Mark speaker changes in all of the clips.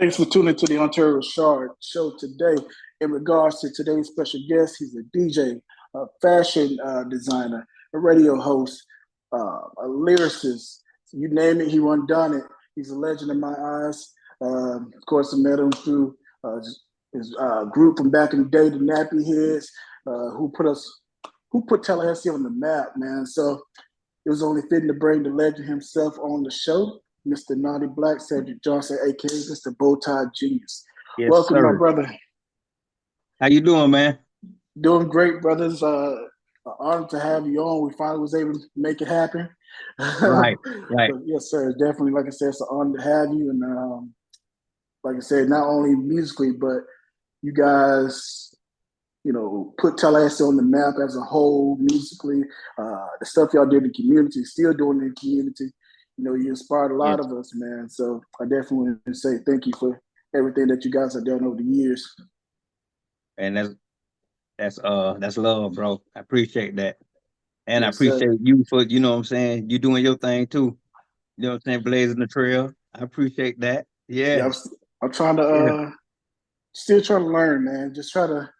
Speaker 1: Thanks for tuning to the Ontario ReShard show today. In regards to today's special guest, he's a DJ, a fashion designer, a radio host, a lyricist. You name it, he run done it. He's a legend in my eyes. Of course, I met him through his group from back in the day, the Nappy Headz, who put Tallahassee on the map, man. So it was only fitting to bring the legend himself on the show. Mr. Notty Black, Cedric Johnson, aka Mr. BowTie Genius.
Speaker 2: Yes,
Speaker 1: Welcome, my
Speaker 2: sir.
Speaker 1: brother.
Speaker 2: How you doing, man?
Speaker 1: Doing great, brothers. An honor to have you on. We finally was able to make it happen.
Speaker 2: Right, right.
Speaker 1: But yes, sir. Definitely, like I said, it's an honor to have you. And like I said, not only musically, but you guys, put Tallahassee on the map as a whole musically. The stuff y'all did in the community, still doing in the community. You inspired a lot
Speaker 2: Yes,
Speaker 1: of us, man. So I definitely want to say thank you for everything that you guys have done over the years.
Speaker 2: and that's love, bro. I appreciate that, and I
Speaker 1: Yes, sir.
Speaker 2: appreciate you for what I'm saying. You doing your thing too. You know what I'm saying, blazing the trail. I appreciate that.
Speaker 1: Yeah,
Speaker 2: Yeah,
Speaker 1: I'm trying to
Speaker 2: yeah,
Speaker 1: still trying to learn, man. Just try to,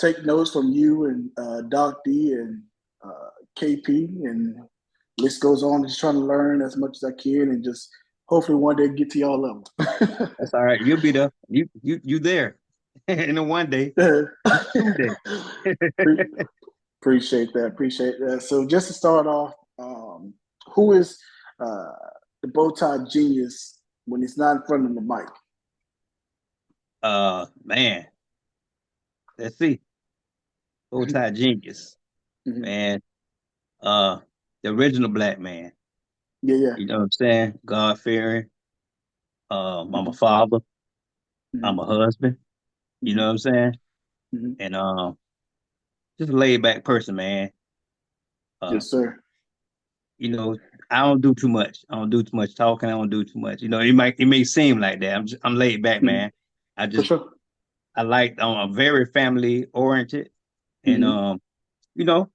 Speaker 1: take notes from you and Doc D and KP, and list goes on. Just trying to learn as much as I can, and just hopefully one day get to y'all level.
Speaker 2: that's all right. You'll be there. You there. In a one day, two day.
Speaker 1: Appreciate that. Appreciate that. So just to start off, who is uh, the BowTie genius when he's not in front of the mic?
Speaker 2: Man, let's see. Tie genius,
Speaker 1: Mhm.
Speaker 2: man. Uh, the original black man.
Speaker 1: Yeah, yeah.
Speaker 2: You know what I'm saying? God fearing. I'm a
Speaker 1: Mhm.
Speaker 2: father. I'm
Speaker 1: Mhm.
Speaker 2: a husband. You know
Speaker 1: Mhm.
Speaker 2: what I'm saying?
Speaker 1: Mhm.
Speaker 2: And just a laid back person, man. Uh,
Speaker 1: Yes, sir.
Speaker 2: you know, I don't do too much. I don't do too much talking. I don't do too much. It may seem like that. I'm laid back,
Speaker 1: Mhm.
Speaker 2: man. I
Speaker 1: For
Speaker 2: just
Speaker 1: sure.
Speaker 2: I'm very family oriented, and
Speaker 1: Mhm.
Speaker 2: you know,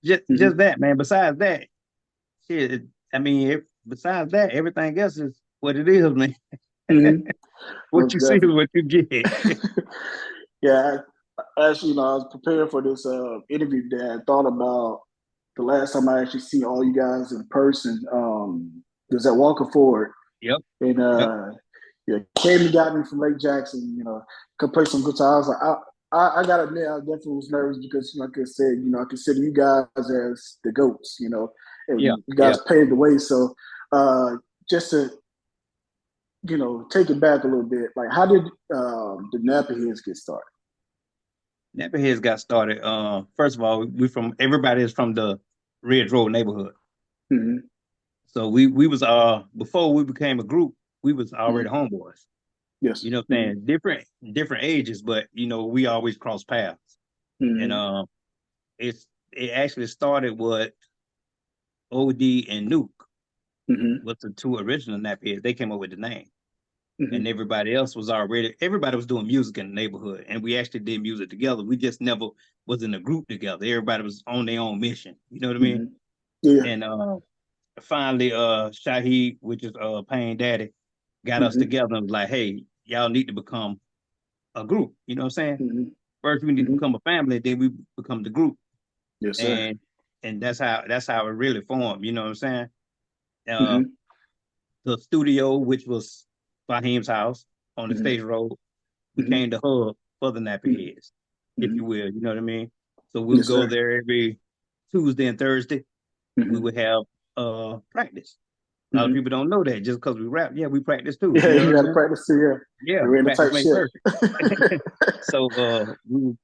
Speaker 2: just
Speaker 1: Mhm.
Speaker 2: that, man. Besides that, shit. I mean, besides that, everything else is what it is, man.
Speaker 1: Mhm.
Speaker 2: What
Speaker 1: Most
Speaker 2: you see is
Speaker 1: definitely.
Speaker 2: what you get.
Speaker 1: Yeah, actually, I was preparing for this interview today. I thought about the last time I actually see all you guys in person. Was at Walker Ford,
Speaker 2: Yep,
Speaker 1: and
Speaker 2: yep.
Speaker 1: yeah, came and got me from Lake Jackson. Could play some guitar. I was like, I gotta admit, I definitely was nervous because, like I said, I consider you guys as the goats.
Speaker 2: Yeah,
Speaker 1: And you
Speaker 2: yeah.
Speaker 1: guys paved the way. So, just to take it back a little bit, like how did the Nappy Headz get started?
Speaker 2: Nappy Headz got started. First of all, everybody is from the Ridge Road neighborhood.
Speaker 1: Mm-hmm.
Speaker 2: So we was before we became a group, we was
Speaker 1: Mm-hmm.
Speaker 2: already homeboys.
Speaker 1: Yes.
Speaker 2: You know what I'm
Speaker 1: Mm-hmm.
Speaker 2: saying? Different ages, but we always cross paths. And
Speaker 1: Mm-hmm.
Speaker 2: it actually started with OD and Nuke
Speaker 1: Mm-hmm.
Speaker 2: was the two original Nappy Headz. They came up with the name.
Speaker 1: Mm-hmm.
Speaker 2: And everybody was doing music in the neighborhood. And we actually did music together. We just never was in a group together. Everybody was on their own mission. You know what I mean?
Speaker 1: Mm-hmm. Yeah.
Speaker 2: And finally Shahid, which is Payne Daddy, got us
Speaker 1: Mm-hmm.
Speaker 2: together and was like, hey, y'all need to become a group. You know what I'm saying?
Speaker 1: Mm-hmm.
Speaker 2: First we need to
Speaker 1: Mm-hmm.
Speaker 2: become a family, then we become the group.
Speaker 1: Yes, sir.
Speaker 2: And that's how it really formed, you know what I'm saying? Uh
Speaker 1: Mm-hmm.
Speaker 2: the studio, which was Fahim's house on the
Speaker 1: Mm-hmm.
Speaker 2: stage road,
Speaker 1: Mm-hmm.
Speaker 2: became the hub for the Nappy Headz, if
Speaker 1: Mm-hmm.
Speaker 2: you will, you know what I mean? So we would
Speaker 1: Yes,
Speaker 2: go
Speaker 1: sir.
Speaker 2: there every Tuesday and Thursday. We
Speaker 1: Mm-hmm.
Speaker 2: would have practice. A lot of
Speaker 1: Mm-hmm.
Speaker 2: people don't know that just because we rap. Yeah, we practice too.
Speaker 1: Yeah,
Speaker 2: You know
Speaker 1: you
Speaker 2: what I
Speaker 1: got to
Speaker 2: mean?
Speaker 1: practice too. Yeah,
Speaker 2: Yeah,
Speaker 1: you're in the
Speaker 2: practice
Speaker 1: tight
Speaker 2: make
Speaker 1: shit.
Speaker 2: perfect. So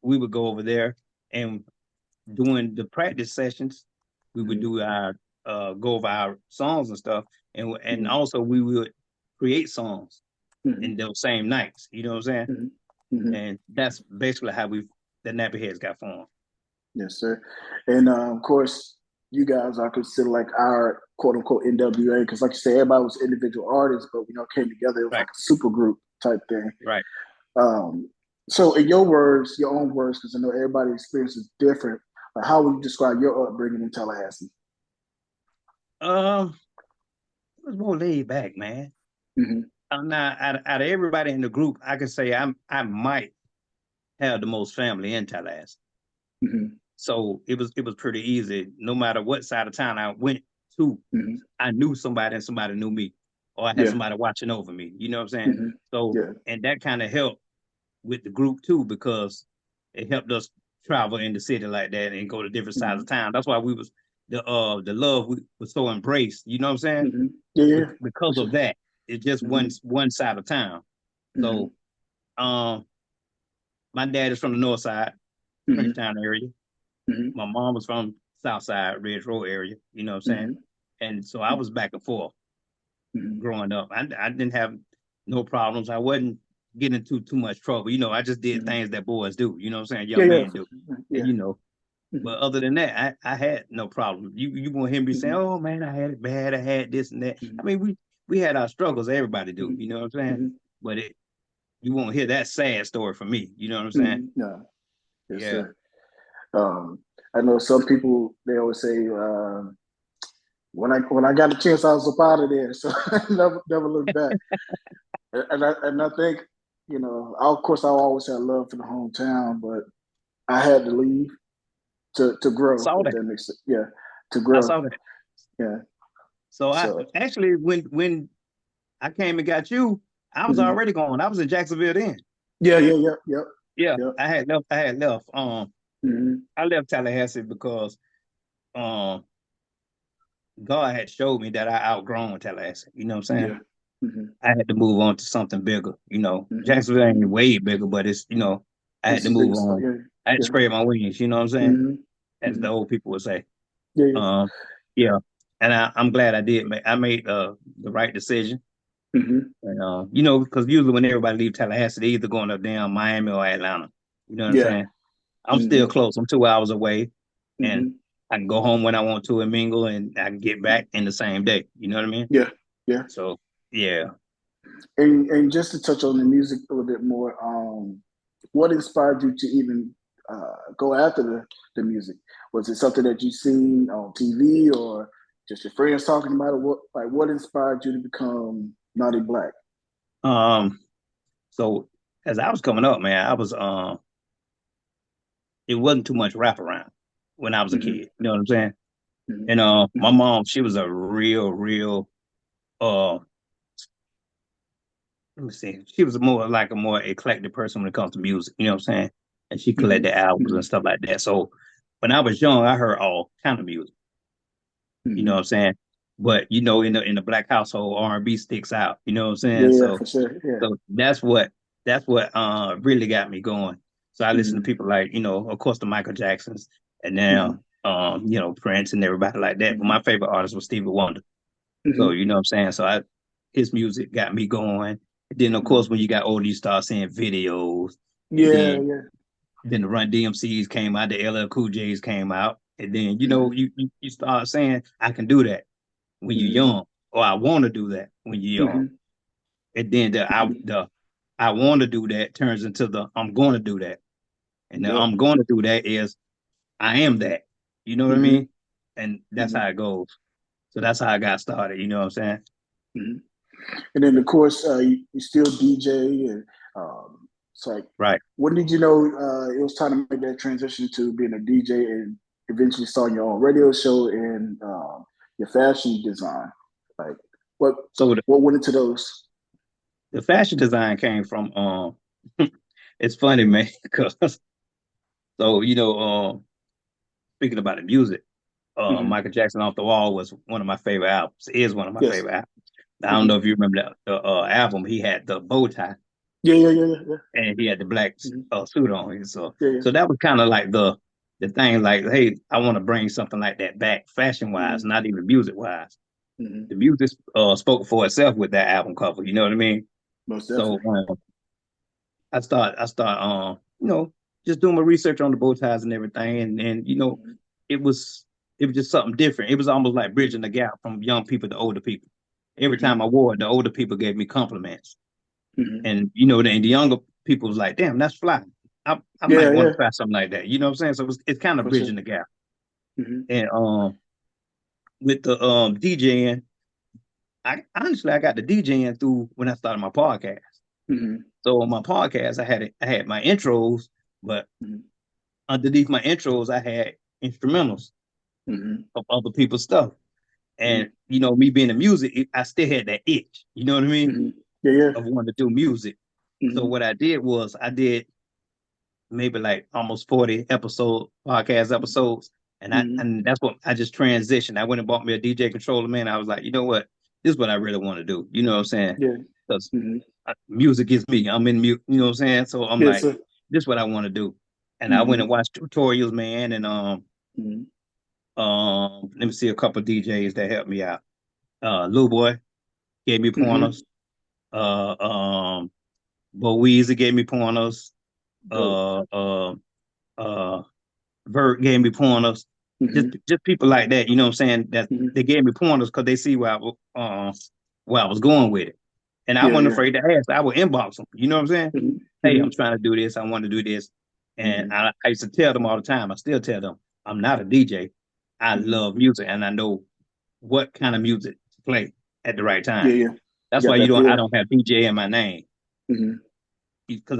Speaker 2: we would go over there, and during the practice sessions, we would
Speaker 1: Mm-hmm.
Speaker 2: do our go over our songs and stuff, and
Speaker 1: Mm-hmm.
Speaker 2: also we would create songs
Speaker 1: Mm-hmm.
Speaker 2: in those same nights. You know what I'm saying?
Speaker 1: Mm-hmm. Mm-hmm.
Speaker 2: And that's basically how the Nappy Heads got formed.
Speaker 1: Yes, sir. And of course, you guys are considered like our quote unquote NWA because, like you said, everybody was individual artists, but came together. It was
Speaker 2: Right,
Speaker 1: like a super group type thing.
Speaker 2: right.
Speaker 1: Um, so, in your words, your own words, because I know everybody's experience is different. How would you describe your upbringing in Tallahassee?
Speaker 2: Um, it was more laid back, man.
Speaker 1: Mm-hmm.
Speaker 2: Now, out of everybody in the group, I can say I might have the most family in Tallahassee.
Speaker 1: Mm-hmm.
Speaker 2: So it was pretty easy. No matter what side of town I went to,
Speaker 1: Mm-hmm.
Speaker 2: I knew somebody and somebody knew me, or I had
Speaker 1: Yeah.
Speaker 2: somebody watching over me. You know what I'm saying?
Speaker 1: Mm-hmm.
Speaker 2: So,
Speaker 1: Yeah.
Speaker 2: and that kind of helped with the group too, because it helped us travel in the city like that and go to different sides
Speaker 1: Mm-hmm.
Speaker 2: of town. That's why we was the love we was so embraced. You know what I'm saying?
Speaker 1: Mm-hmm. Yeah. Yeah. For
Speaker 2: Because of
Speaker 1: sure.
Speaker 2: that, it's just
Speaker 1: Mm-hmm.
Speaker 2: one side of town.
Speaker 1: Mm-hmm.
Speaker 2: So, um, my dad is from the north side,
Speaker 1: Mm-hmm.
Speaker 2: Frenchtown area.
Speaker 1: Mm-hmm.
Speaker 2: My mom was from South Side, Ridge Road area. You know what I'm saying?
Speaker 1: Mm-hmm.
Speaker 2: And so I was back and forth
Speaker 1: Mm-hmm.
Speaker 2: growing up. I didn't have no problems. I wasn't getting into too much trouble. I just did
Speaker 1: Mm-hmm.
Speaker 2: things that boys do. You know what I'm saying?
Speaker 1: Yeah.
Speaker 2: Young
Speaker 1: Yeah.
Speaker 2: men do. And
Speaker 1: Yeah.
Speaker 2: but
Speaker 1: Mm-hmm.
Speaker 2: other than that, I had no problem. You won't hear me saying,
Speaker 1: Mm-hmm.
Speaker 2: "Oh man, I had it bad. I had this and that." I
Speaker 1: Mm-hmm.
Speaker 2: mean, we had our struggles. Everybody do.
Speaker 1: Mm-hmm.
Speaker 2: You know what I'm saying?
Speaker 1: Mm-hmm.
Speaker 2: But you won't hear that sad story from me. You know what I'm saying?
Speaker 1: Mm-hmm. No. Yes,
Speaker 2: Yeah.
Speaker 1: sir. Um, I know some people they always say when I got a chance I was up out of there, so I never looked back. And I think of course I always had love for the hometown, but I had to leave to
Speaker 2: I
Speaker 1: grow,
Speaker 2: saw
Speaker 1: if
Speaker 2: that.
Speaker 1: that makes sense. Yeah, to
Speaker 2: I
Speaker 1: grow.
Speaker 2: saw that.
Speaker 1: Yeah.
Speaker 2: So I
Speaker 1: So
Speaker 2: actually when I came and got you, I was
Speaker 1: mhm.
Speaker 2: already gone. I was in Jacksonville then.
Speaker 1: Yeah, yeah, yeah, yep,
Speaker 2: Yeah,
Speaker 1: yep.
Speaker 2: I had left.
Speaker 1: Hmm.
Speaker 2: I left Tallahassee because um God had showed me that I outgrown Tallahassee. You know what I'm saying?
Speaker 1: Yeah. Hmm.
Speaker 2: I had to move on to something bigger.
Speaker 1: Hmm.
Speaker 2: Jacksonville ain't way bigger, but it's I had
Speaker 1: It's
Speaker 2: to
Speaker 1: the
Speaker 2: move
Speaker 1: biggest spot.
Speaker 2: on.
Speaker 1: Yeah,
Speaker 2: I had to
Speaker 1: yeah.
Speaker 2: spread my wings. You know what I'm saying?
Speaker 1: Hmm.
Speaker 2: As the
Speaker 1: Hmm.
Speaker 2: old people would say.
Speaker 1: Yeah, yeah.
Speaker 2: Um, yeah, and I'm glad I did. I made the right decision.
Speaker 1: Hmm.
Speaker 2: And because usually when everybody leave Tallahassee, they either going to damn Miami or Atlanta. You know what I'm
Speaker 1: Yeah.
Speaker 2: saying? I'm still
Speaker 1: Hmm.
Speaker 2: close. I'm 2 hours away, and
Speaker 1: Hmm.
Speaker 2: I can go home when I want to and mingle, and I can get back in the same day. You know what I mean?
Speaker 1: Yeah, yeah.
Speaker 2: So yeah.
Speaker 1: And just to touch on the music a little bit more, what inspired you to even go after the music? Was it something that you seen on TV or just your friends talking about it? What inspired you to become Naughty Black?
Speaker 2: Um. So as I was coming up, man, I was it wasn't too much rap around when I was a
Speaker 1: Hmm.
Speaker 2: kid. You know what I'm saying?
Speaker 1: Hmm.
Speaker 2: And my mom, she was a real uh let me see. She was more like a more eclectic person when it comes to music. You know what I'm saying? And she
Speaker 1: Hmm.
Speaker 2: collected albums
Speaker 1: Hmm.
Speaker 2: and stuff like that. So when I was young, I heard all kind of music. You know what
Speaker 1: Hmm.
Speaker 2: I'm saying? But in the black household, R&B sticks out. You know what I'm
Speaker 1: Yeah,
Speaker 2: saying?
Speaker 1: yeah,
Speaker 2: So
Speaker 1: for sure. Yeah.
Speaker 2: so that's what really got me going. So I listen to
Speaker 1: Hmm.
Speaker 2: people like of course, the Michael Jacksons, and
Speaker 1: Hmm.
Speaker 2: now Prince and everybody like that. But
Speaker 1: Hmm.
Speaker 2: my favorite artist was Stevie Wonder. So
Speaker 1: Hmm.
Speaker 2: you know what I'm saying. So his music got me going. And then of course,
Speaker 1: Hmm.
Speaker 2: when you got older, you start seeing videos, and
Speaker 1: Yeah,
Speaker 2: then
Speaker 1: yeah.
Speaker 2: the Run DMCs came out, the LL Cool J's came out, and then
Speaker 1: Hmm.
Speaker 2: you start saying I can do that when you're
Speaker 1: Hmm.
Speaker 2: young, or I want to do that when you're young,
Speaker 1: Hmm.
Speaker 2: and then the I want to do that turns into the I'm going to do that, and the
Speaker 1: Yep.
Speaker 2: I'm going to do that is I am that. You know what I
Speaker 1: Hmm.
Speaker 2: mean? And that's
Speaker 1: Hmm.
Speaker 2: how it goes. So that's how I got started. You know what I'm saying?
Speaker 1: Hmm. And then, of course, you still DJ, and it's like,
Speaker 2: Right.
Speaker 1: when did you know it was time to make that transition to being a DJ and eventually starting your own radio show and your fashion design? Like, what
Speaker 2: So
Speaker 1: what went into those?
Speaker 2: the fashion design came from it's funny, man, because so speaking about the music,
Speaker 1: Hmm.
Speaker 2: Michael Jackson Off the Wall was one of my favorite albums. Is one of my
Speaker 1: Yes.
Speaker 2: favorite albums. I don't know
Speaker 1: Hmm.
Speaker 2: if you remember the album. He had the bow tie
Speaker 1: Yeah, yeah, yeah, yeah, yeah.
Speaker 2: and he had the black
Speaker 1: Hmm.
Speaker 2: suit on. So
Speaker 1: Yeah, yeah.
Speaker 2: so that was kind of like the thing. Like, hey, I want to bring something like that back, fashion wise,
Speaker 1: Hmm.
Speaker 2: not even music wise.
Speaker 1: Hmm.
Speaker 2: The music spoke for itself with that album cover. You know what I mean?
Speaker 1: Most
Speaker 2: So
Speaker 1: definitely.
Speaker 2: I start just doing my research on the bow ties and everything, and
Speaker 1: Hmm.
Speaker 2: it was it was just something different. It was almost like bridging the gap from young people to older people. Every
Speaker 1: Hmm.
Speaker 2: time I wore it, the older people gave me compliments,
Speaker 1: Hmm.
Speaker 2: and the younger people was like, "Damn, that's fly. I might
Speaker 1: Yeah,
Speaker 2: want
Speaker 1: yeah,
Speaker 2: to try something like that." You know what I'm saying? So it's kind of
Speaker 1: for sure.
Speaker 2: bridging the gap.
Speaker 1: Hmm.
Speaker 2: And with the DJing, I honestly I got the DJing through when I started my podcast.
Speaker 1: Mm-hmm.
Speaker 2: So on my podcast, I had my intros, but
Speaker 1: Mm-hmm.
Speaker 2: underneath my intros, I had instrumentals
Speaker 1: Mm-hmm.
Speaker 2: of other people's stuff.
Speaker 1: Mm-hmm.
Speaker 2: And you know, me being in music, I still had that itch. You know what I mean?
Speaker 1: Mm-hmm. Yeah, yeah.
Speaker 2: Of wanting to do music. So
Speaker 1: Mm-hmm.
Speaker 2: what I did was I did maybe like almost 40 podcast episodes.
Speaker 1: Mm-hmm.
Speaker 2: And that's what I just transitioned. I went and bought me a DJ controller, man. I was like, you know what? This is what I really want to do. You know what I'm saying?
Speaker 1: Yeah.
Speaker 2: Because
Speaker 1: Mm-hmm.
Speaker 2: music is me. I'm in mute, you know what I'm saying? So I'm
Speaker 1: Yes,
Speaker 2: like,
Speaker 1: sir.
Speaker 2: this is what I want to do. And I went
Speaker 1: Mm-hmm.
Speaker 2: and watched tutorials, man, and
Speaker 1: Mm-hmm.
Speaker 2: let me see a couple of DJs that helped me out. Lil Boy gave me
Speaker 1: Mm-hmm.
Speaker 2: pointers. Uh um Bo Weezy gave me pointers.
Speaker 1: Dope.
Speaker 2: Uh uh uh Vert gave me pointers.
Speaker 1: Mm-hmm.
Speaker 2: Just people like that, you know what I'm saying? That
Speaker 1: Mm-hmm.
Speaker 2: they gave me pointers because they see where I was going with it. And I
Speaker 1: Yeah,
Speaker 2: wasn't
Speaker 1: yeah.
Speaker 2: afraid to ask. I would inbox them. You know what I'm saying?
Speaker 1: Mm-hmm.
Speaker 2: Hey,
Speaker 1: Mm-hmm.
Speaker 2: I'm trying to do this. I want to do this. And
Speaker 1: Mm-hmm.
Speaker 2: I used to tell them all the time. I still tell them, I'm not a DJ. I
Speaker 1: Mm-hmm.
Speaker 2: love music and I know what kind of music to play at the right
Speaker 1: Yeah,
Speaker 2: time.
Speaker 1: yeah. You
Speaker 2: That's
Speaker 1: got
Speaker 2: why
Speaker 1: that
Speaker 2: I
Speaker 1: feel.
Speaker 2: don't have DJ in my name.
Speaker 1: Mm-hmm.
Speaker 2: Because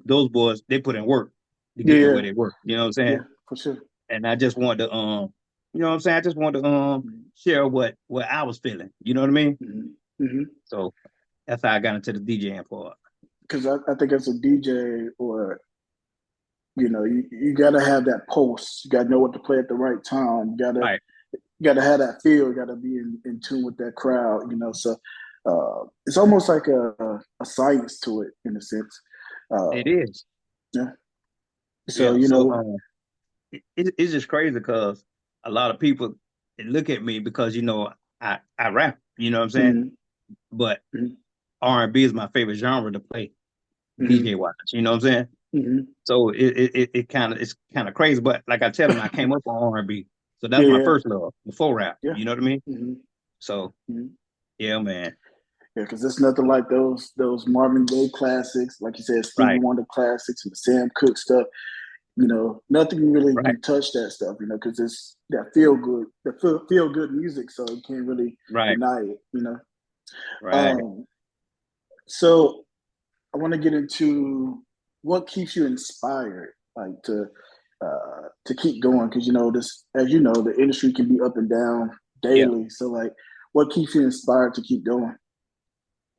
Speaker 2: those boys, they put in work to
Speaker 1: Yeah,
Speaker 2: get to
Speaker 1: yeah.
Speaker 2: where they work. You know what I'm saying?
Speaker 1: Yeah, for sure.
Speaker 2: And I just wanted to you know what I'm saying? I just wanted to
Speaker 1: Mm-hmm.
Speaker 2: share what I was feeling. You know what I mean?
Speaker 1: Mm-hmm. Mm-hmm.
Speaker 2: So that's how I got into the DJing part.
Speaker 1: Because I think as a DJ, or you got to have that pulse. You got to know what to play at the right time.
Speaker 2: Right.
Speaker 1: You got to have that feel. You got to be in tune with that crowd. So it's almost like a science to it in a sense.
Speaker 2: It
Speaker 1: Uh,
Speaker 2: is.
Speaker 1: yeah. So
Speaker 2: Yeah. So it's just crazy because a lot of people they look at me because I rap. You know what I'm saying?
Speaker 1: mm-hmm,
Speaker 2: But
Speaker 1: mm-hmm,
Speaker 2: R&B is my favorite genre to play
Speaker 1: mm-hmm,
Speaker 2: DJ wise. You know what I'm saying?
Speaker 1: mm-hmm.
Speaker 2: So it's kind of crazy. But like I tell them, I came up on R&B, so that's
Speaker 1: Yeah,
Speaker 2: my
Speaker 1: yeah,
Speaker 2: first love before rap.
Speaker 1: yeah.
Speaker 2: You know what I mean?
Speaker 1: Mm-hmm,
Speaker 2: So
Speaker 1: mm-hmm.
Speaker 2: yeah, man.
Speaker 1: Yeah, because it's nothing like those Marvin Gaye classics, like you said, Stevie
Speaker 2: Right,
Speaker 1: Wonder classics and the Sam Cooke stuff. Nothing really
Speaker 2: right,
Speaker 1: can touch that stuff, because it's that feel good music, so you can't really
Speaker 2: right,
Speaker 1: deny it.
Speaker 2: right.
Speaker 1: Um, so I want to get into what keeps you inspired, like to keep going, because this, as you know, the industry can be up and down
Speaker 2: Yeah.
Speaker 1: daily. So like, what keeps you inspired to keep going?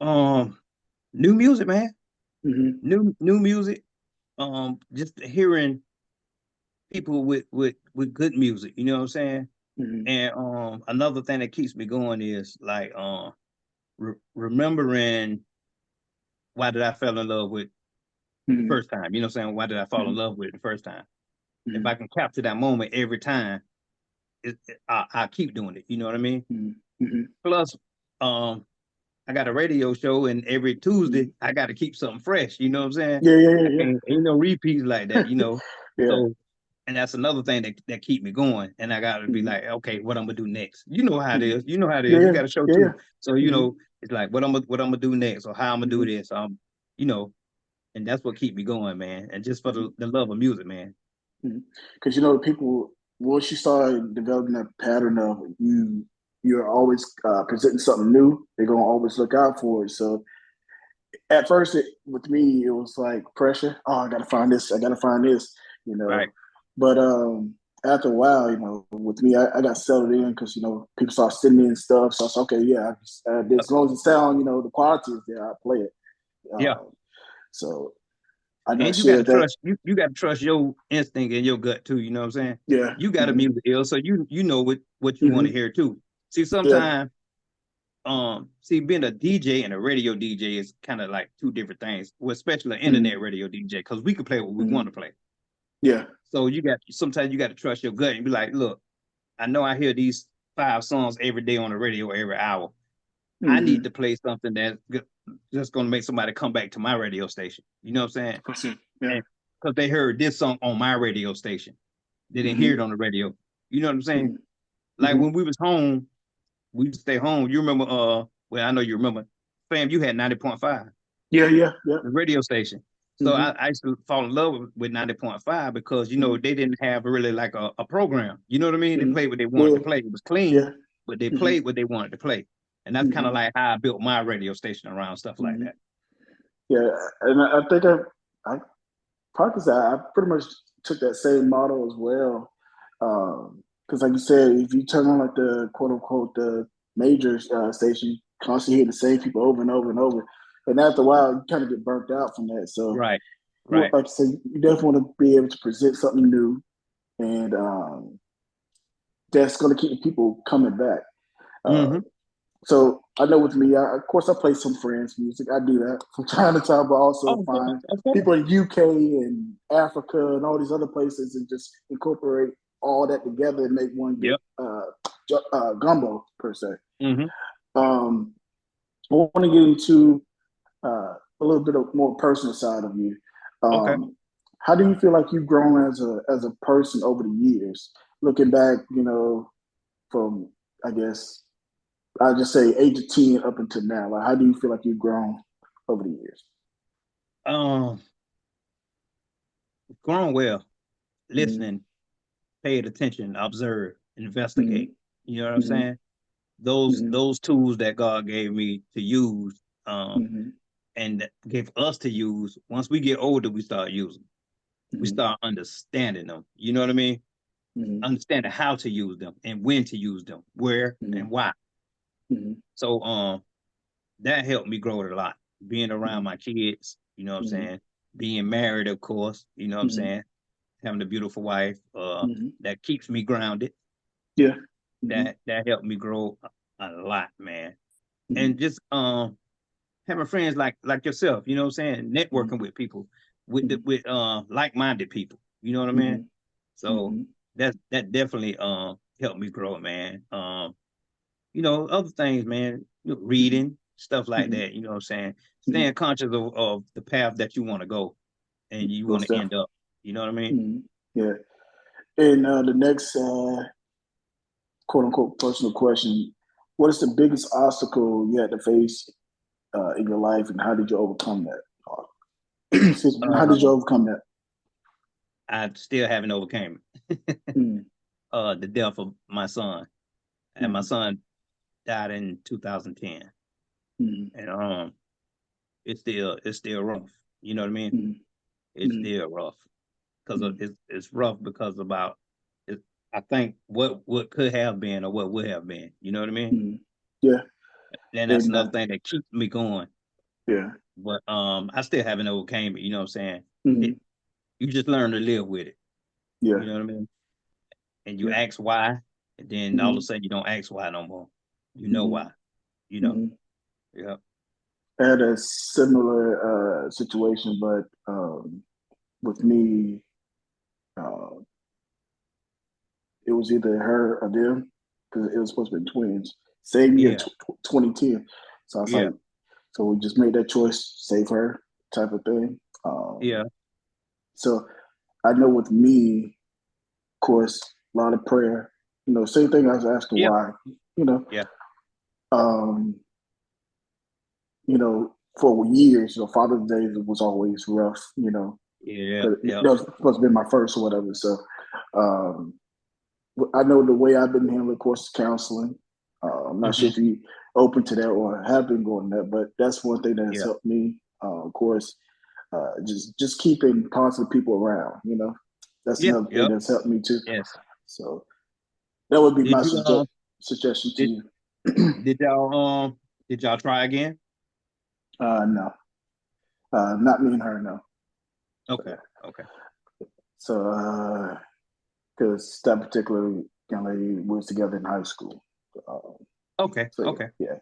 Speaker 2: Um, New music, man.
Speaker 1: Mm-hmm.
Speaker 2: New music. Just hearing people with good music. You know what I'm saying?
Speaker 1: Mm-hmm.
Speaker 2: And another thing that keeps me going is like remembering why did I fell in love with the
Speaker 1: Mm-hmm.
Speaker 2: first time. You know what I'm saying? Why did I fall in love with it the first time? If
Speaker 1: Mm-hmm.
Speaker 2: I can capture that moment every time, I keep doing it. You know what I mean?
Speaker 1: Mm-hmm.
Speaker 2: Plus, um, I got a radio show, and every
Speaker 1: Mm-hmm.
Speaker 2: Tuesday I got to keep something fresh. You know what I'm saying?
Speaker 1: Yeah, yeah,
Speaker 2: I
Speaker 1: yeah,
Speaker 2: can't ain't no repeats like that.
Speaker 1: yeah.
Speaker 2: So and that's another thing that keep me going. And I got to be
Speaker 1: Mm-hmm.
Speaker 2: like, okay, what I'm gonna do next? You know how it
Speaker 1: Mm-hmm.
Speaker 2: is. You know how it
Speaker 1: Yeah,
Speaker 2: is. You
Speaker 1: yeah,
Speaker 2: got a show
Speaker 1: yeah,
Speaker 2: too,
Speaker 1: yeah.
Speaker 2: so
Speaker 1: Mm-hmm.
Speaker 2: it's like what I'm gonna do next, or how I'm gonna do
Speaker 1: Mm-hmm.
Speaker 2: this. You know, and that's what keep me going, man. And just for
Speaker 1: Mm-hmm.
Speaker 2: the love of music, man.
Speaker 1: Because people, once you start developing that pattern of you're always presenting something new, they're gonna always look out for it. So at first, with me, it was like pressure. Oh, I gotta find this. I gotta find this. You
Speaker 2: Right,
Speaker 1: know, but after a while, with me, I got settled in because people start sending in stuff. So I said, okay, yeah, as long as the sound, the quality is there, I play it.
Speaker 2: yeah.
Speaker 1: Um, so I got
Speaker 2: And you got to
Speaker 1: shared that.
Speaker 2: trust you got to trust your instinct and your gut too. You know what I'm saying?
Speaker 1: Yeah.
Speaker 2: You got a
Speaker 1: Mm-hmm.
Speaker 2: music ear, so you know what you want to
Speaker 1: Mm-hmm.
Speaker 2: hear too. See,
Speaker 1: Yeah.
Speaker 2: sometimes being a DJ and a radio DJ is kind of like two different things, well, especially an
Speaker 1: Mm-hmm.
Speaker 2: internet radio DJ, because we can play what we
Speaker 1: Mm-hmm.
Speaker 2: want to play.
Speaker 1: Yeah.
Speaker 2: So sometimes you got to trust your gut and be like, look, I know I hear these 5 songs every day on the radio every hour. I need
Speaker 1: Mm-hmm.
Speaker 2: to play something that's just going to make somebody come back to my radio station. You know what I'm saying?
Speaker 1: For sure. Yeah.
Speaker 2: And because they heard this song on my radio station, they didn't hear
Speaker 1: Mm-hmm.
Speaker 2: it on the radio. You know what I'm saying? Like
Speaker 1: Mm-hmm.
Speaker 2: when we was home, we used to stay home. You remember? Well, I know you remember. Fam, you had 90.5,
Speaker 1: Yeah. Yeah. Yeah.
Speaker 2: the radio station. So
Speaker 1: Mm-hmm.
Speaker 2: I used to fall in love with 90.5 because
Speaker 1: Mm-hmm.
Speaker 2: they didn't have really like a program. You know what I mean? They
Speaker 1: Mm-hmm.
Speaker 2: played what they wanted
Speaker 1: Yeah.
Speaker 2: to play. It was clean,
Speaker 1: Yeah.
Speaker 2: but they
Speaker 1: Mm-hmm.
Speaker 2: played what they wanted to play. And that's kind of like how I built my radio station around stuff like that.
Speaker 1: Yeah, and I think I probably say I pretty much took that same model as well. Because like you said, if you turn on like the quote unquote the major station, you constantly hear the same people over and over and over, and after a while, you kind of get burnt out from that. So,
Speaker 2: Right.
Speaker 1: like I said, you definitely want to be able to present something new, and that's going to keep people coming back. So I know with me, of course, I play some friends' music. I do that from time to time, but also find people in UK and Africa and all these other places and just incorporate all that together and make one big gumbo per se. I want to get into a little bit of more personal side of you. How do you feel like you've grown as a person over the years? Looking back, from I guess I'll just say age of 10 up until now. Like, how do you feel like you've grown over the years?
Speaker 2: Grown well, listening, paid attention, observe, investigate. You know what I'm saying? Those tools that God gave me to use, and gave us to use. Once we get older, we start using. We start understanding them. You know what I mean? Understanding how to use them and when to use them, where and why. So that helped me grow it a lot. Being around my kids, you know what I'm saying? Being married, of course, you know what I'm saying? Having a beautiful wife, that keeps me grounded.
Speaker 1: Yeah.
Speaker 2: That helped me grow a lot, man. And just having friends like yourself, you know what I'm saying? Networking with people, with like-minded people, you know what I mean? So that definitely helped me grow, man. Other things, man, reading, stuff like that, you know what I'm saying? Staying conscious of the path that you want to go and you want to end up. You know what I mean?
Speaker 1: Yeah. And the next quote unquote personal question, what is the biggest obstacle you had to face in your life and how did you overcome that? How did you overcome that?
Speaker 2: I still haven't overcame it. The death of my son. And my son died in 2010. And it's still rough. You know what I mean? It's still rough. Because it's rough because about I think what could have been or what would have been. You know what I mean?
Speaker 1: Yeah.
Speaker 2: And that's another thing that keeps me going.
Speaker 1: Yeah.
Speaker 2: But I still haven't overcame it, you know what I'm saying? You just learn to live with it.
Speaker 1: Yeah.
Speaker 2: You know what I mean? And you ask why, and then all of a sudden you don't ask why no more. You know why. You know. Yeah.
Speaker 1: I had a similar situation, but with me, it was either her or them because it was supposed to be twins. Same year, 2010. So I was like, so we just made that choice, save her type of thing. So I know with me, of course, a lot of prayer. Same thing I was asking why. For years, Father's Day was always rough. That was supposed to be my first or whatever. So I know the way I've been handling, of course, counseling. I'm not sure if you open to that or have been going that, but that's one thing that has helped me. Of course, just keeping positive people around. That's another thing that's helped me too. So that would be my suggestion to you.
Speaker 2: Did y'all try again?
Speaker 1: No, not me and her. No.
Speaker 2: Okay.
Speaker 1: So, because that particular young lady was together in high school.
Speaker 2: Okay.
Speaker 1: Yeah.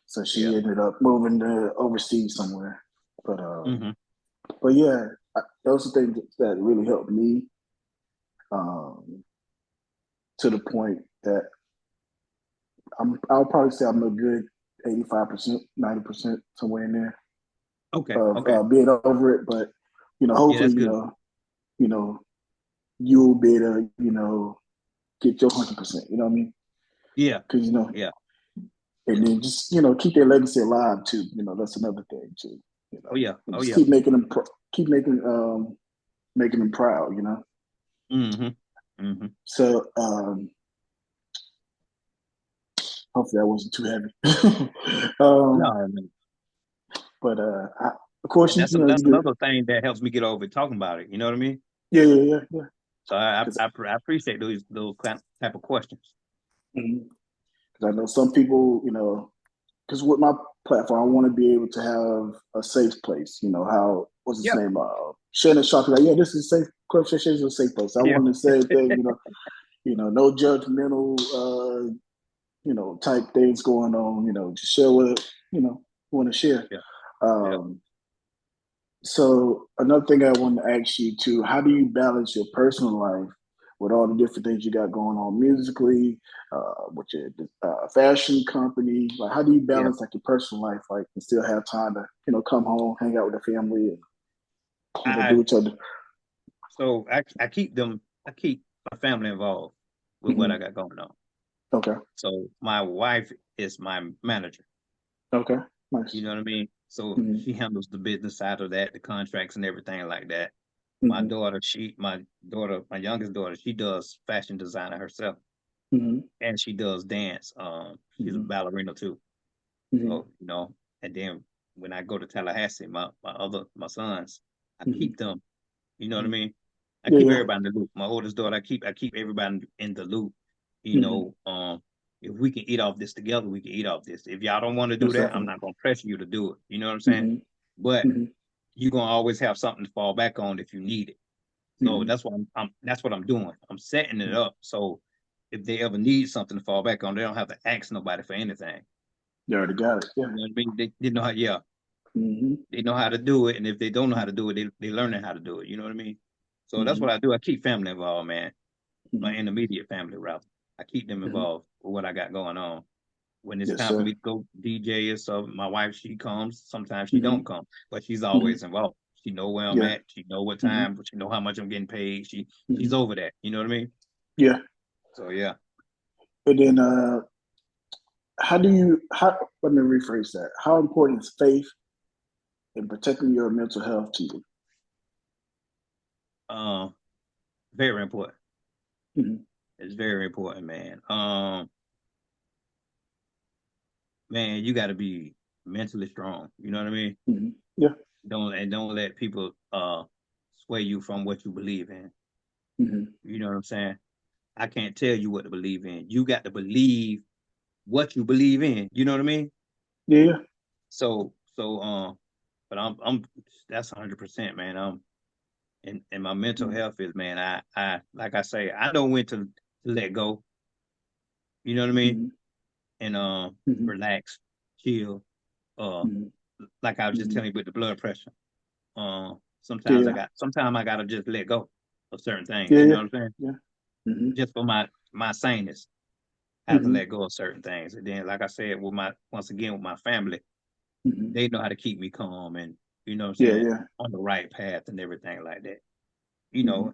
Speaker 1: So she ended up moving to overseas somewhere. But yeah, those are things that really helped me to the point that I'll probably say I'm a good 85%, 90% somewhere in there.
Speaker 2: Okay.
Speaker 1: Being over it, but hopefully, you'll be able to, get your 100%. You know what I mean?
Speaker 2: Yeah.
Speaker 1: Because and then just keep their legacy alive too. That's another thing too. Keep making them, making them proud. So Hopefully, that wasn't too heavy.
Speaker 2: No, I mean,
Speaker 1: But of course,
Speaker 2: and that's
Speaker 1: you know,
Speaker 2: that's
Speaker 1: you get
Speaker 2: another thing that helps me get over it, talking about it. You know what I mean?
Speaker 1: yeah.
Speaker 2: So I appreciate those type of questions.
Speaker 1: Because I know some people, you know, because with my platform, I want to be able to have a safe place. You know, how what's his
Speaker 2: Yeah,
Speaker 1: name? Shannon Sharp, like, yeah, this is a safe. Club Session is a safe place. I
Speaker 2: yeah,
Speaker 1: want the same thing. You know, no judgmental, you know, type things going on. You know, just share what you know want to share.
Speaker 2: yeah, yeah.
Speaker 1: Um, so another thing I want to ask you too: how do you balance your personal life with all the different things you got going on musically, with your fashion company? Like, how do you
Speaker 2: Yeah.
Speaker 1: balance like your personal life, like, and still have time to come home, hang out with the family, and do
Speaker 2: I
Speaker 1: each other?
Speaker 2: so I keep my family involved with what I
Speaker 1: Mm-hmm.
Speaker 2: got going on.
Speaker 1: Okay.
Speaker 2: So my wife is my manager.
Speaker 1: Okay.
Speaker 2: You
Speaker 1: Nice.
Speaker 2: know what I mean? So
Speaker 1: Mm-hmm.
Speaker 2: she handles the business side of that, the contracts and everything like that.
Speaker 1: Mm-hmm.
Speaker 2: My youngest daughter, she does fashion designer herself,
Speaker 1: Mm-hmm.
Speaker 2: and she does dance. She's a
Speaker 1: Mm-hmm.
Speaker 2: ballerina too.
Speaker 1: Mm-hmm.
Speaker 2: So, and then when I go to Tallahassee, my sons, I
Speaker 1: Mm-hmm.
Speaker 2: keep them. You know what I mean? I
Speaker 1: Yeah.
Speaker 2: keep
Speaker 1: Yeah.
Speaker 2: everybody in the loop. My oldest daughter, I keep everybody in the loop. You
Speaker 1: Mm-hmm.
Speaker 2: know, if we can eat off this together, we can eat off this. If y'all don't want to do
Speaker 1: Most
Speaker 2: that, I'm
Speaker 1: definitely.
Speaker 2: not gonna pressure you to do it. You know what I'm saying?
Speaker 1: Mm-hmm.
Speaker 2: But
Speaker 1: Mm-hmm.
Speaker 2: you're gonna always have something to fall back on if you need it. So
Speaker 1: Mm-hmm.
Speaker 2: that's what I'm doing. I'm setting it up so if they ever need something to fall back on, they don't have to ask nobody for anything.
Speaker 1: You already got it. Yeah.
Speaker 2: You know what I mean? They know how, yeah,
Speaker 1: Mm-hmm.
Speaker 2: they know how to do it, and if they don't know how to do it, they learning how to do it. You know what I mean? So that's
Speaker 1: Mm-hmm.
Speaker 2: what I do. I keep family involved, man. My
Speaker 1: Mm-hmm.
Speaker 2: intermediate family, rather. I keep them
Speaker 1: Mm-hmm.
Speaker 2: involved with what I got going on. When it's
Speaker 1: Yes,
Speaker 2: time for
Speaker 1: sir.
Speaker 2: me to go DJ or so, my wife, she comes. Sometimes she
Speaker 1: Mm-hmm.
Speaker 2: don't come, but she's
Speaker 1: Mm-hmm.
Speaker 2: always involved. She know where I'm
Speaker 1: Yeah.
Speaker 2: at. She know what
Speaker 1: Mm-hmm.
Speaker 2: time. She know how much I'm getting paid. She's
Speaker 1: Mm-hmm.
Speaker 2: over that. You know what I mean?
Speaker 1: Yeah.
Speaker 2: So yeah.
Speaker 1: And then how do you how let me rephrase that. How important is faith in protecting your mental health to you?
Speaker 2: Uh, very important.
Speaker 1: Mm-hmm.
Speaker 2: It's very important, man. Man, you got to be mentally strong. You know what I mean?
Speaker 1: Mm-hmm. Yeah.
Speaker 2: Don't let people sway you from what you believe in.
Speaker 1: Mm-hmm.
Speaker 2: You know what I'm saying? I can't tell you what to believe in. You got to believe what you believe in. You know what I mean?
Speaker 1: Yeah.
Speaker 2: So but I'm that's 100%, man. And my mental
Speaker 1: Mm-hmm.
Speaker 2: health is, man. I like I say, I know when to let go. You know what I mean?
Speaker 1: Mm-hmm.
Speaker 2: And
Speaker 1: Mm-hmm.
Speaker 2: relax, chill. Uh, like I was just
Speaker 1: Mm-hmm.
Speaker 2: telling you with the blood pressure. Uh,
Speaker 1: Yeah.
Speaker 2: sometimes I gotta just let go of certain things.
Speaker 1: Yeah.
Speaker 2: You
Speaker 1: Yeah.
Speaker 2: know what I'm saying?
Speaker 1: Yeah. Mm-hmm.
Speaker 2: Just for my saneness, I have to
Speaker 1: Mm-hmm.
Speaker 2: let go of certain things. And then, like I said, once again with my family,
Speaker 1: Mm-hmm.
Speaker 2: they know how to keep me calm and you know what I'm
Speaker 1: Yeah.
Speaker 2: saying,
Speaker 1: Yeah.
Speaker 2: on the right path and everything like that. You
Speaker 1: Mm-hmm.
Speaker 2: know,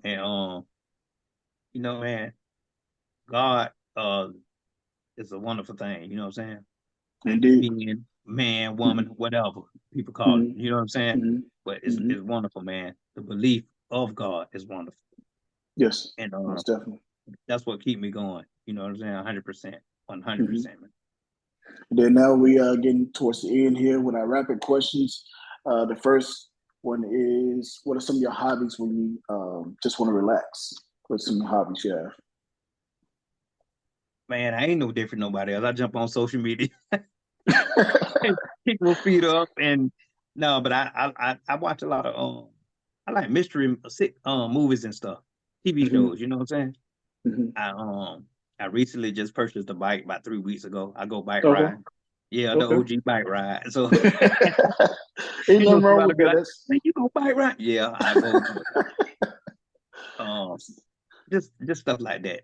Speaker 2: and man, God is a wonderful thing. You know what I'm saying?
Speaker 1: Indeed.
Speaker 2: Being man, woman,
Speaker 1: Mm-hmm.
Speaker 2: whatever people call it.
Speaker 1: Mm-hmm.
Speaker 2: You know what I'm saying?
Speaker 1: Mm-hmm.
Speaker 2: But
Speaker 1: Mm-hmm.
Speaker 2: it's wonderful, man. The belief of God is wonderful,
Speaker 1: Yes.
Speaker 2: and
Speaker 1: Most definitely.
Speaker 2: that's what keep me going. You know what I'm saying? 100%,
Speaker 1: Mm-hmm.
Speaker 2: 100%, man.
Speaker 1: And then now we are getting towards the end here with our rapid questions. The first one is, what are some of your hobbies when you just want to relax? What's some hobbies you have?
Speaker 2: Man, I ain't no different than nobody else. I jump on social media, kick my feet up, and no, but I watch a lot of I like mystery sick movies and stuff, TV
Speaker 1: Mm-hmm.
Speaker 2: shows. You know what I'm saying?
Speaker 1: Mm-hmm.
Speaker 2: I I recently just purchased a bike about 3 weeks ago. I go bike
Speaker 1: Okay.
Speaker 2: ride. Yeah, the
Speaker 1: Okay.
Speaker 2: OG bike ride. So
Speaker 1: Ain't
Speaker 2: you know
Speaker 1: nothing wrong
Speaker 2: somebody
Speaker 1: with
Speaker 2: be
Speaker 1: that.
Speaker 2: like,
Speaker 1: That's
Speaker 2: "Man, you go bike ride?" Yeah, I go do it. Um, just stuff like that.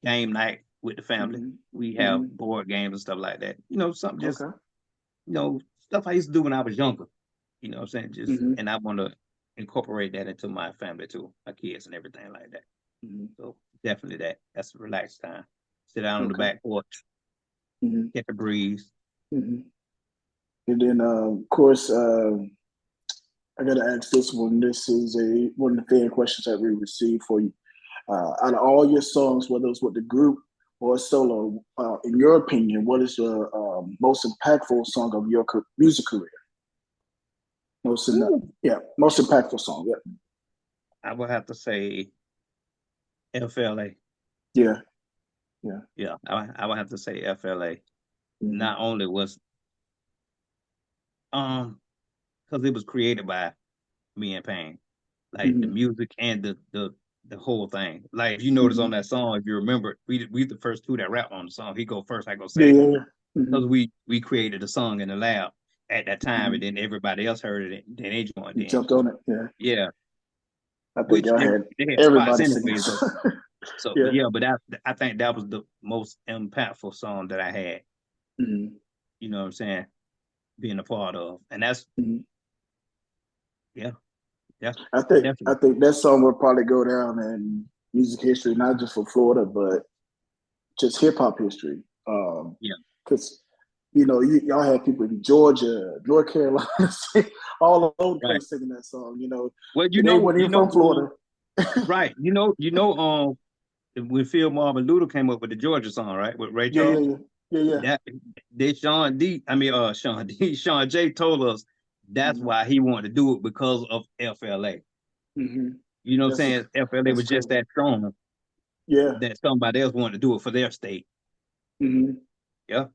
Speaker 2: Game night with the family.
Speaker 1: mm-hmm.
Speaker 2: We have
Speaker 1: Mm-hmm.
Speaker 2: board games and stuff like that. You know, something just
Speaker 1: Okay.
Speaker 2: stuff I used to do when I was younger. You know what I'm saying? Just
Speaker 1: Mm-hmm.
Speaker 2: and I want to incorporate that into my family too, my kids and everything like that.
Speaker 1: Mm-hmm.
Speaker 2: So definitely that. That's a relaxed time. Sit down on the
Speaker 1: Okay.
Speaker 2: back porch,
Speaker 1: Mm-hmm.
Speaker 2: get the breeze.
Speaker 1: Mm-hmm. And then, of course, I got to ask this one. This is one of the fan questions that we received for you. Out of all your songs, whether it's with the group or solo, in your opinion, what is your most impactful song of your music career? Most impactful song. Yeah,
Speaker 2: I would have to say FLA.
Speaker 1: yeah, yeah.
Speaker 2: Yeah, I would have to say FLA.
Speaker 1: Mm-hmm.
Speaker 2: Not only was because it was created by me and Payne, like the
Speaker 1: Mm-hmm.
Speaker 2: music and the whole thing. Like if you notice
Speaker 1: Mm-hmm.
Speaker 2: on that song, if you remember, we the first two that rap on the song. He go first, I go
Speaker 1: Yeah,
Speaker 2: second.
Speaker 1: yeah, yeah. Mm-hmm.
Speaker 2: Because we created the song in the lab at that time,
Speaker 1: Mm-hmm.
Speaker 2: and then everybody else heard it, and then they joined
Speaker 1: You
Speaker 2: in.
Speaker 1: jumped on it. Yeah,
Speaker 2: Yeah,
Speaker 1: I think
Speaker 2: which
Speaker 1: y'all had
Speaker 2: they had spots
Speaker 1: everybody singing.
Speaker 2: anyway. So, but
Speaker 1: Yeah.
Speaker 2: yeah, but I think that was the most impactful song that I had.
Speaker 1: Mm-hmm.
Speaker 2: You know what I'm saying? Being a part of, and that's
Speaker 1: Mm-hmm.
Speaker 2: yeah, yeah,
Speaker 1: I
Speaker 2: definitely.
Speaker 1: think that song will probably go down in music history, not just for Florida, but just hip hop history.
Speaker 2: Yeah,
Speaker 1: Because y'all had people in Georgia, North Carolina, all over the
Speaker 2: right.
Speaker 1: place singing that song.
Speaker 2: Well,
Speaker 1: And they weren't even from Florida.
Speaker 2: right. When Phil Marvin Luda came up with the Georgia song, right, with Ray
Speaker 1: Yeah, yeah,
Speaker 2: Charles,
Speaker 1: yeah, yeah, yeah.
Speaker 2: that they Sean J told us that's
Speaker 1: Mm-hmm.
Speaker 2: why he wanted to do it because of FLA.
Speaker 1: Mm-hmm.
Speaker 2: You know what I'm
Speaker 1: That's
Speaker 2: saying? FLA
Speaker 1: that's
Speaker 2: was just
Speaker 1: crazy.
Speaker 2: that strong
Speaker 1: Yeah.
Speaker 2: that somebody else wanted to do it for their state.
Speaker 1: Mm-hmm.
Speaker 2: Yeah,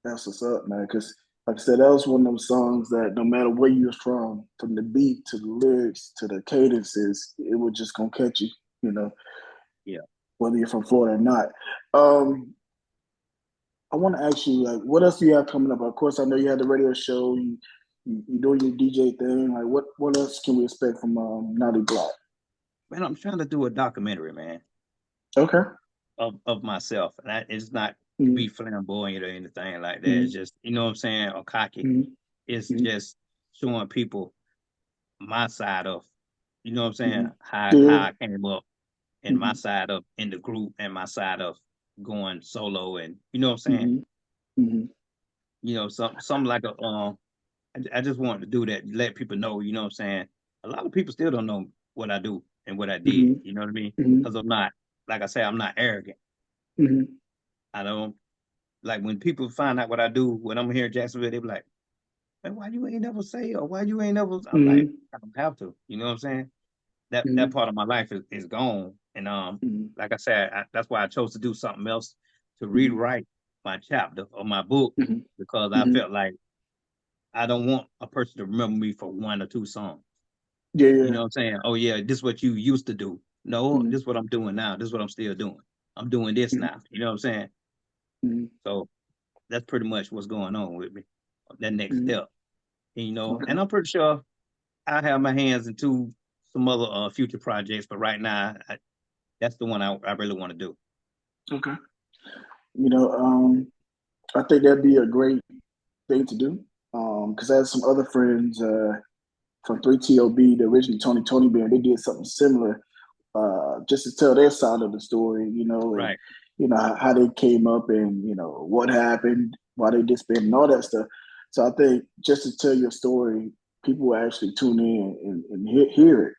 Speaker 1: That's what's up, man. Because like I said, that was one of those songs that no matter where you was from the beat to the lyrics to the cadences, it was just gonna catch you. You know,
Speaker 2: yeah.
Speaker 1: whether you're from Florida or not. Um, I want to ask you, like, what else do you have coming up? Of course, I know you had the radio show. You doing your DJ thing. Like, what else can we expect from Notty Black?
Speaker 2: Man, I'm trying to do a documentary, man,
Speaker 1: Okay.
Speaker 2: of myself, and it's not to
Speaker 1: Mm-hmm.
Speaker 2: be flamboyant or anything like that. It's
Speaker 1: Mm-hmm.
Speaker 2: just you know what I'm saying, or cocky. It's
Speaker 1: Mm-hmm.
Speaker 2: just showing people my side of, you know what I'm
Speaker 1: Mm-hmm.
Speaker 2: saying, how
Speaker 1: Yeah.
Speaker 2: I came up, and my
Speaker 1: Mm-hmm.
Speaker 2: side of in the group, and my side of going solo, and you know what I'm saying.
Speaker 1: Mm-hmm. Mm-hmm.
Speaker 2: Some like a I just wanted to do that, let people know, you know what I'm saying. A lot of people still don't know what I do and what I did,
Speaker 1: Mm-hmm.
Speaker 2: you know what I mean?
Speaker 1: Mm-hmm.
Speaker 2: Because I'm not, like I say, I'm not arrogant.
Speaker 1: Mm-hmm.
Speaker 2: I don't like when people find out what I do when I'm here in Jacksonville, they be like, man, why you ain't never say, or why you ain't never, I'm like,
Speaker 1: Mm-hmm.
Speaker 2: I don't have to, you know what I'm saying? That
Speaker 1: Mm-hmm.
Speaker 2: part of my life is gone. And
Speaker 1: Mm-hmm.
Speaker 2: like I said, that's why I chose to do something else, to
Speaker 1: Mm-hmm.
Speaker 2: rewrite my chapter or my book, because I
Speaker 1: Mm-hmm.
Speaker 2: felt like I don't want a person to remember me for one or two songs.
Speaker 1: Yeah,
Speaker 2: You
Speaker 1: yeah.
Speaker 2: know what I'm saying? Oh yeah, this is what you used to do. No,
Speaker 1: Mm-hmm.
Speaker 2: this is what I'm doing now. This is what I'm still doing. I'm doing this
Speaker 1: Mm-hmm.
Speaker 2: now. You know what I'm saying?
Speaker 1: Mm-hmm.
Speaker 2: So that's pretty much what's going on with me. That next
Speaker 1: Mm-hmm.
Speaker 2: step. And,
Speaker 1: Okay.
Speaker 2: and I'm pretty sure I have my hands into some other future projects, but right now that's the one I really want to do.
Speaker 1: Okay. You know, I think that'd be a great thing to do. Because I had some other friends from 3TOB, the original Tony band, they did something similar, just to tell their side of the story, and
Speaker 2: Right.
Speaker 1: how they came up and what happened, why they disbanded, and all that stuff. So I think just to tell your story, people will actually tune in and hear it.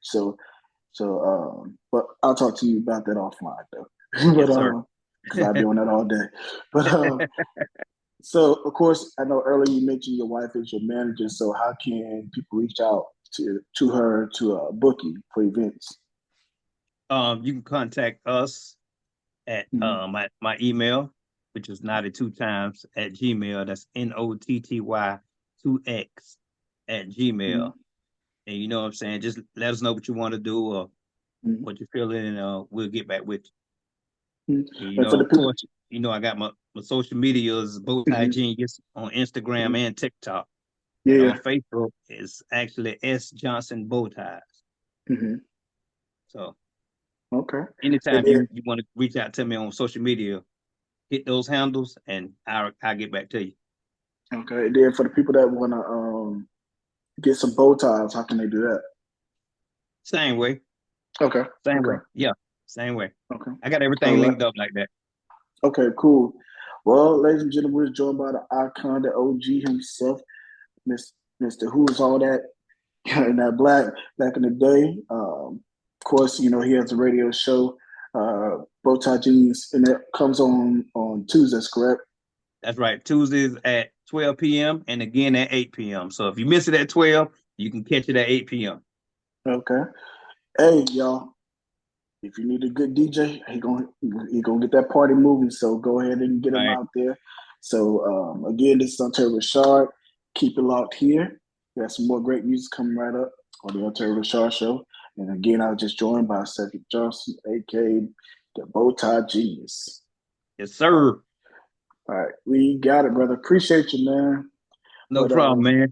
Speaker 1: But I'll talk to you about that offline though. but
Speaker 2: Yes, sir.
Speaker 1: because I'll be on that all day. But so of course I know earlier you mentioned your wife is your manager. So how can people reach out to her to book you for events?
Speaker 2: You can contact us at
Speaker 1: Mm-hmm.
Speaker 2: my email, which is knotty two times at Gmail. That's NOTTY 2X at
Speaker 1: Mm-hmm.
Speaker 2: Gmail. And you know what I'm saying? Just let us know what you want to do or
Speaker 1: Mm-hmm.
Speaker 2: what you're feeling, and we'll get back with
Speaker 1: Mm-hmm.
Speaker 2: you. And,
Speaker 1: And for the
Speaker 2: of
Speaker 1: people,
Speaker 2: course, I got my social medias, BowTie
Speaker 1: mm-hmm.
Speaker 2: Genius on Instagram
Speaker 1: Mm-hmm.
Speaker 2: and TikTok.
Speaker 1: Yeah,
Speaker 2: And
Speaker 1: yeah.
Speaker 2: on Facebook is actually S Johnson BowTies.
Speaker 1: Mm-hmm.
Speaker 2: So
Speaker 1: Okay. And
Speaker 2: anytime
Speaker 1: then
Speaker 2: you want to reach out to me on social media, hit those handles and I'll get back to you.
Speaker 1: okay, and then for the people that want to get some bow ties, how can they do that?
Speaker 2: Same way.
Speaker 1: Okay.
Speaker 2: Same
Speaker 1: Okay.
Speaker 2: way. Yeah. Same way.
Speaker 1: Okay.
Speaker 2: I got
Speaker 1: All
Speaker 2: everything
Speaker 1: right.
Speaker 2: linked up like that.
Speaker 1: Okay. Cool. Well, ladies and gentlemen, we're joined by the icon, the OG himself, Mr. Who is all that in that black back in the day. Of course, he has a radio show. BowTie Genius, and it comes on Tuesdays, correct?
Speaker 2: That's right. Tuesdays at 12 p.m. and again at 8 p.m. So if you miss it at 12, you can catch it at 8 p.m.
Speaker 1: Okay. Hey, y'all. If you need a good DJ, he gonna get that party moving. So go ahead and get him out there. So again, this is Ontario ReShard. Keep it locked here. We have some more great music coming right up on the Ontario ReShard Show. And again, I was just joined by Cedric Johnson, aka the BowTie Genius.
Speaker 2: Yes, sir.
Speaker 1: All right, we got it, brother. Appreciate you, man.
Speaker 2: No problem, man.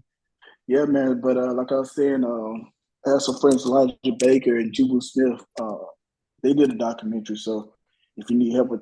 Speaker 1: Yeah, man. But like I was saying, I have some friends, Elijah Baker and Jubu Smith. They did a documentary. So if you need help with